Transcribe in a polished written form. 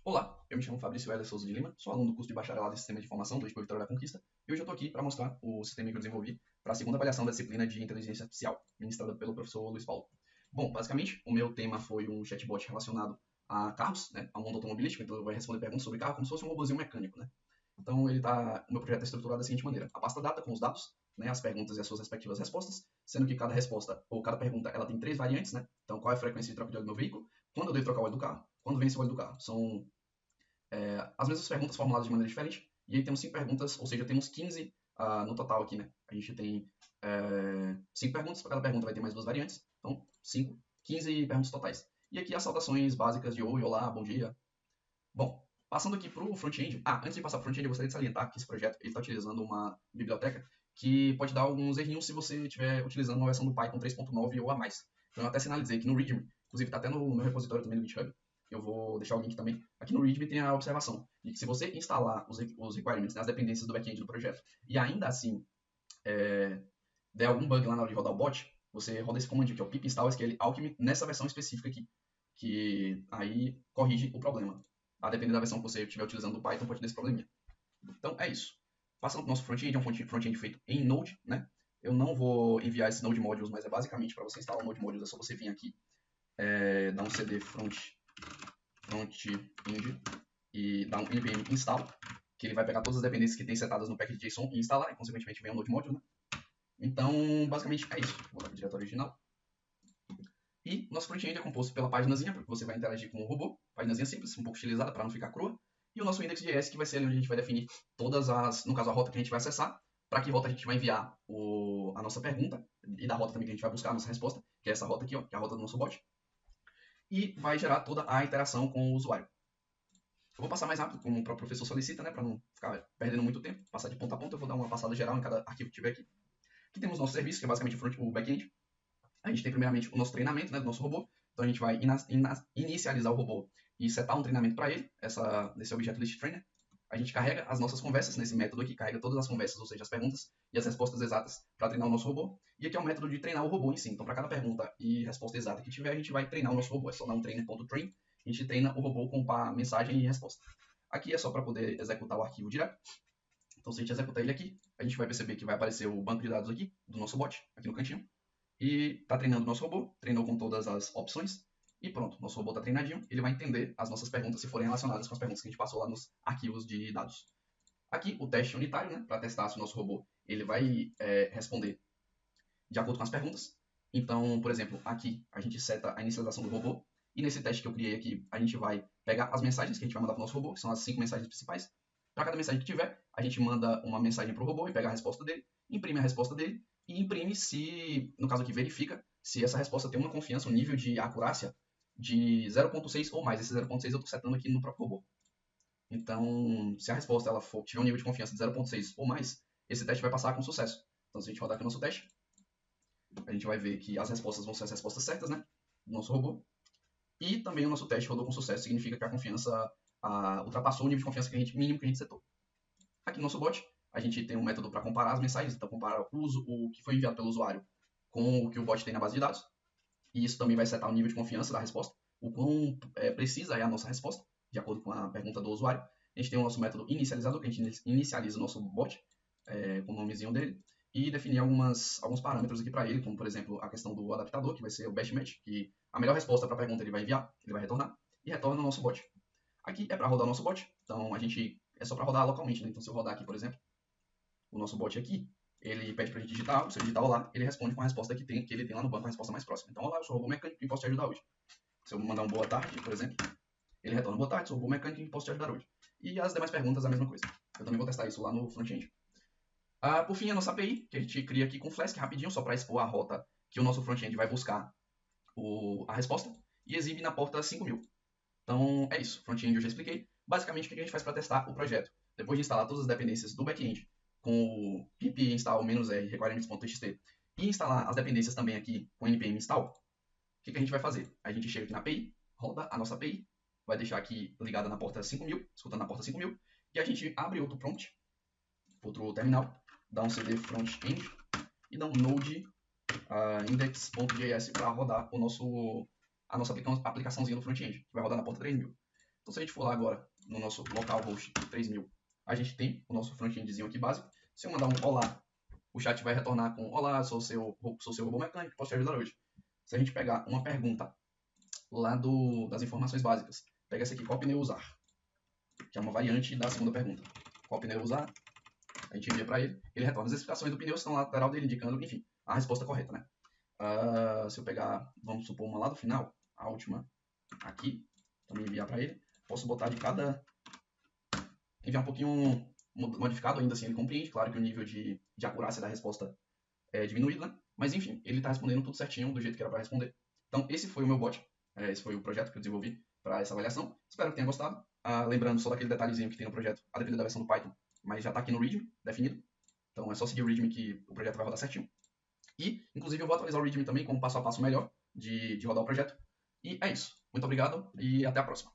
Olá, eu me chamo Fabrício Hélia Souza de Lima, sou aluno do curso de Bacharelado em Sistema de Informação do ISPA Vitória da Conquista, e hoje eu estou aqui para mostrar o sistema que eu desenvolvi para a segunda avaliação da disciplina de Inteligência Artificial, ministrada pelo professor Luiz Paulo. Bom, basicamente, o meu tema foi um chatbot relacionado a carros, né, ao mundo automobilístico, então ele vai responder perguntas sobre carro como se fosse um robozinho mecânico, né. Então, o meu projeto é estruturado da seguinte maneira: a pasta data com os dados, né, as perguntas e as suas respectivas respostas, sendo que cada resposta ou cada pergunta ela tem 3 variantes, né. Então, qual é a frequência de troca de óleo do meu veículo, quando eu devo trocar o óleo do carro, quando vence o óleo do carro. São as mesmas perguntas formuladas de maneira diferente, e aí temos 5 perguntas, ou seja, temos 15 no total aqui, né? A gente tem 5 perguntas, para cada pergunta vai ter mais 2 variantes, então 5, 15 perguntas totais. E aqui as saudações básicas de oi, olá, bom dia. Bom, passando aqui para o front-end. Antes de passar para o front-end, eu gostaria de salientar que esse projeto está utilizando uma biblioteca que pode dar alguns errinhos se você estiver utilizando uma versão do Python 3.9 ou a mais. Então eu até sinalizei aqui no README, inclusive está até no meu repositório também no GitHub, eu vou deixar o link também. Aqui no README tem a observação de que se você instalar os requirements, né, as dependências do back-end do projeto, e ainda assim der algum bug lá na hora de rodar o bot, você roda esse comando que é o pip install SQL nessa versão específica aqui, que aí corrige o problema. A depender da versão que você estiver utilizando do Python, pode ter esse probleminha. Então, é isso. Passando para o nosso front-end, é um front-end feito em Node, né? Eu não vou enviar esse Node Modules, mas é basicamente para você instalar o Node Modules, é só você vir aqui, dar um cd front-end e dar um npm install, que ele vai pegar todas as dependências que tem setadas no package.json e instalar, e consequentemente vem o Node Modules, né? Então, basicamente é isso. Vou dar para o diretório original. E nosso front-end é composto pela paginazinha, porque você vai interagir com o robô. Paginazinha simples, um pouco estilizada para não ficar crua. E o nosso index.js, que vai ser ali onde a gente vai definir todas as, no caso, a rota que a gente vai acessar, para que rota a gente vai enviar a nossa pergunta, e da rota também que a gente vai buscar a nossa resposta, que é essa rota aqui, ó, que é a rota do nosso bot. E vai gerar toda a interação com o usuário. Eu vou passar mais rápido, como o próprio professor solicita, né, para não ficar perdendo muito tempo, passar de ponta a ponta. Eu vou dar uma passada geral em cada arquivo que tiver aqui. Aqui temos nosso serviço, que é basicamente o back-end. A gente tem primeiramente o nosso treinamento, né, do nosso robô. Então a gente vai inicializar o robô e setar um treinamento para ele, nesse objeto list trainer. A gente carrega as nossas conversas nesse método aqui, carrega todas as conversas, ou seja, as perguntas e as respostas exatas para treinar o nosso robô. E aqui é o método de treinar o robô em si. Então, para cada pergunta e resposta exata que tiver, a gente vai treinar o nosso robô. É só dar um trainer.train, a gente treina o robô com mensagem e resposta. Aqui é só para poder executar o arquivo direto. Então, se a gente executar ele aqui, a gente vai perceber que vai aparecer o banco de dados aqui, do nosso bot, aqui no cantinho. E está treinando o nosso robô, treinou com todas as opções, e pronto, nosso robô está treinadinho, ele vai entender as nossas perguntas se forem relacionadas com as perguntas que a gente passou lá nos arquivos de dados. Aqui, o teste unitário, né, para testar se o nosso robô ele vai responder de acordo com as perguntas. Então, por exemplo, aqui a gente seta a inicialização do robô, e nesse teste que eu criei aqui, a gente vai pegar as mensagens que a gente vai mandar para o nosso robô, que são as 5 mensagens principais. Para cada mensagem que tiver, a gente manda uma mensagem para o robô e pega a resposta dele, imprime a resposta dele, e imprime se, no caso aqui, verifica se essa resposta tem uma confiança, um nível de acurácia de 0.6 ou mais. Esse 0.6 eu estou setando aqui no próprio robô. Então, se a resposta tiver um nível de confiança de 0.6 ou mais, esse teste vai passar com sucesso. Então, se a gente rodar aqui o nosso teste, a gente vai ver que as respostas vão ser as respostas certas, né, do nosso robô. E também o nosso teste rodou com sucesso, significa que a confiança ultrapassou o nível de confiança mínimo que a gente setou. Aqui no nosso bot, a gente tem um método para comparar as mensagens, então compara o que foi enviado pelo usuário com o que o bot tem na base de dados. E isso também vai setar o nível de confiança da resposta, o quão precisa é a nossa resposta, de acordo com a pergunta do usuário. A gente tem o nosso método inicializador, que a gente inicializa o nosso bot, com o nomezinho dele, e definir alguns parâmetros aqui para ele, como por exemplo a questão do adaptador, que vai ser o best match, que a melhor resposta para a pergunta ele vai enviar, ele vai retornar, e retorna no nosso bot. Aqui é para rodar o nosso bot, então é só para rodar localmente, né? Então se eu rodar aqui, por exemplo, o nosso bot aqui, ele pede para a gente digitar, se eu digitar olá, ele responde com a resposta que ele tem lá no banco, a resposta mais próxima. Então, olá, eu sou o robô mecânico e posso te ajudar hoje. Se eu mandar um boa tarde, por exemplo, ele retorna boa tarde, sou o robô mecânico e posso te ajudar hoje. E as demais perguntas, a mesma coisa. Eu também vou testar isso lá no front-end. Por fim, a nossa API, que a gente cria aqui com Flask, rapidinho, só para expor a rota que o nosso front-end vai buscar a resposta, e exibe na porta 5000. Então, é isso. Front-end eu já expliquei. Basicamente, o que a gente faz para testar o projeto? Depois de instalar todas as dependências do back-end, com o pip install -r requirements.txt, e instalar as dependências também aqui com npm install, o que a gente vai fazer? A gente chega aqui na API, roda a nossa API, vai deixar aqui ligada na porta 5000, escutando na porta 5000, e a gente abre outro prompt, outro terminal, dá um cd front-end e dá um node index.js para rodar a nossa aplicaçãozinha do front-end, que vai rodar na porta 3000. Então, se a gente for lá agora no nosso localhost 3000, a gente tem o nosso front-endzinho aqui básico. Se eu mandar um olá, o chat vai retornar com olá, sou seu robô mecânico, posso te ajudar hoje. Se a gente pegar uma pergunta lá das informações básicas, pega essa aqui, qual pneu usar? Que é uma variante da segunda pergunta. Qual pneu usar? A gente envia para ele, ele retorna as especificações do pneu, estão na lateral dele, indicando, enfim, a resposta correta, né? Se eu pegar, vamos supor, uma lá do final, a última aqui, também enviar para ele, posso botar de cada... enviar um pouquinho modificado, ainda assim ele compreende, claro que o nível de acurácia da resposta é diminuído, né? Mas enfim, ele está respondendo tudo certinho, do jeito que era para responder. Então esse foi o meu bot, esse foi o projeto que eu desenvolvi para essa avaliação. Espero que tenha gostado. Lembrando só daquele detalhezinho que tem no projeto, a depender da versão do Python, mas já está aqui no README definido. Então é só seguir o README que o projeto vai rodar certinho. E, inclusive, eu vou atualizar o README também com um passo a passo melhor de rodar o projeto. E é isso. Muito obrigado e até a próxima.